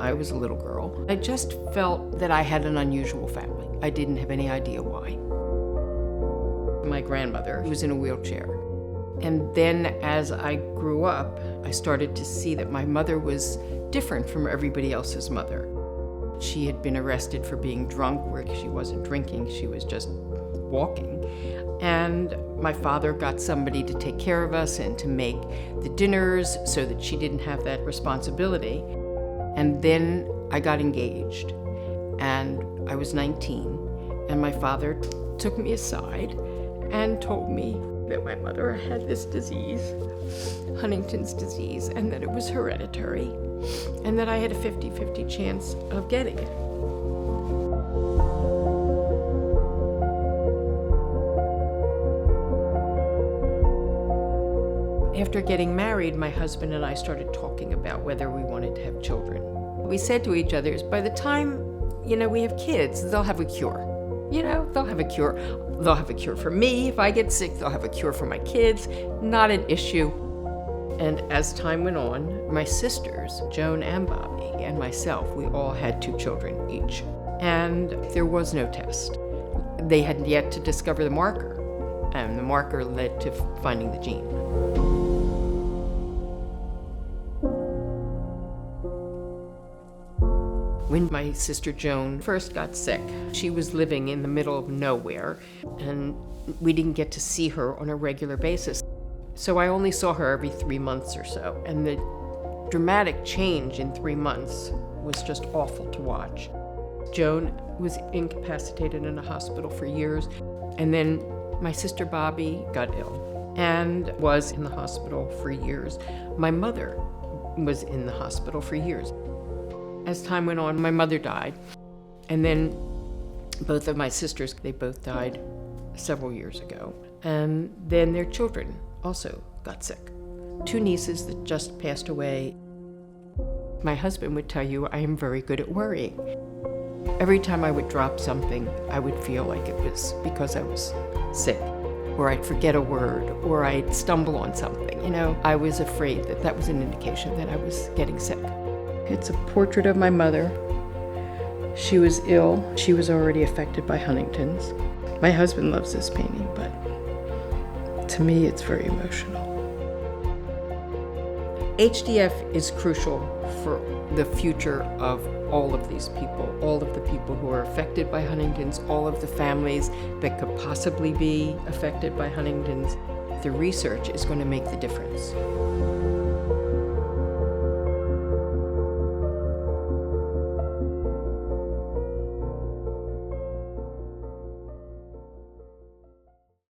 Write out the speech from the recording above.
I was a little girl. I just felt that I had an unusual family. I didn't have any idea why. My grandmother was in a wheelchair. And then as I grew up, I started to see that my mother was different from everybody else's mother. She had been arrested for being drunk, where she wasn't drinking, she was just walking. And my father got somebody to take care of us and to make the dinners so that she didn't have that responsibility. And then I got engaged, and I was 19, and my father took me aside and told me that my mother had this disease, Huntington's disease, and that it was hereditary, and that I had a 50-50 chance of getting it. After getting married, my husband and I started talking about whether we wanted to have children. We said to each other, by the time, we have kids, they'll have a cure. They'll have a cure. They'll have a cure for me. If I get sick, they'll have a cure for my kids. Not an issue. And as time went on, my sisters, Joan and Bobby, and myself, we all had 2 children each. And there was no test. They hadn't yet to discover the marker, and the marker led to finding the gene. When my sister Joan first got sick, she was living in the middle of nowhere, and we didn't get to see her on a regular basis. So I only saw her every 3 months or so, and the dramatic change in 3 months was just awful to watch. Joan was incapacitated in a hospital for years, and then my sister Bobby got ill and was in the hospital for years. My mother was in the hospital for years. As time went on, my mother died, and then both of my sisters, they both died several years ago, and then their children also got sick. 2 nieces that just passed away. My husband would tell you I am very good at worrying. Every time I would drop something, I would feel like it was because I was sick, or I'd forget a word, or I'd stumble on something. I was afraid that that was an indication that I was getting sick. It's a portrait of my mother. She was ill. She was already affected by Huntington's. My husband loves this painting, but to me, it's very emotional. HDF is crucial for the future of all of these people, all of the people who are affected by Huntington's, all of the families that could possibly be affected by Huntington's. The research is going to make the difference.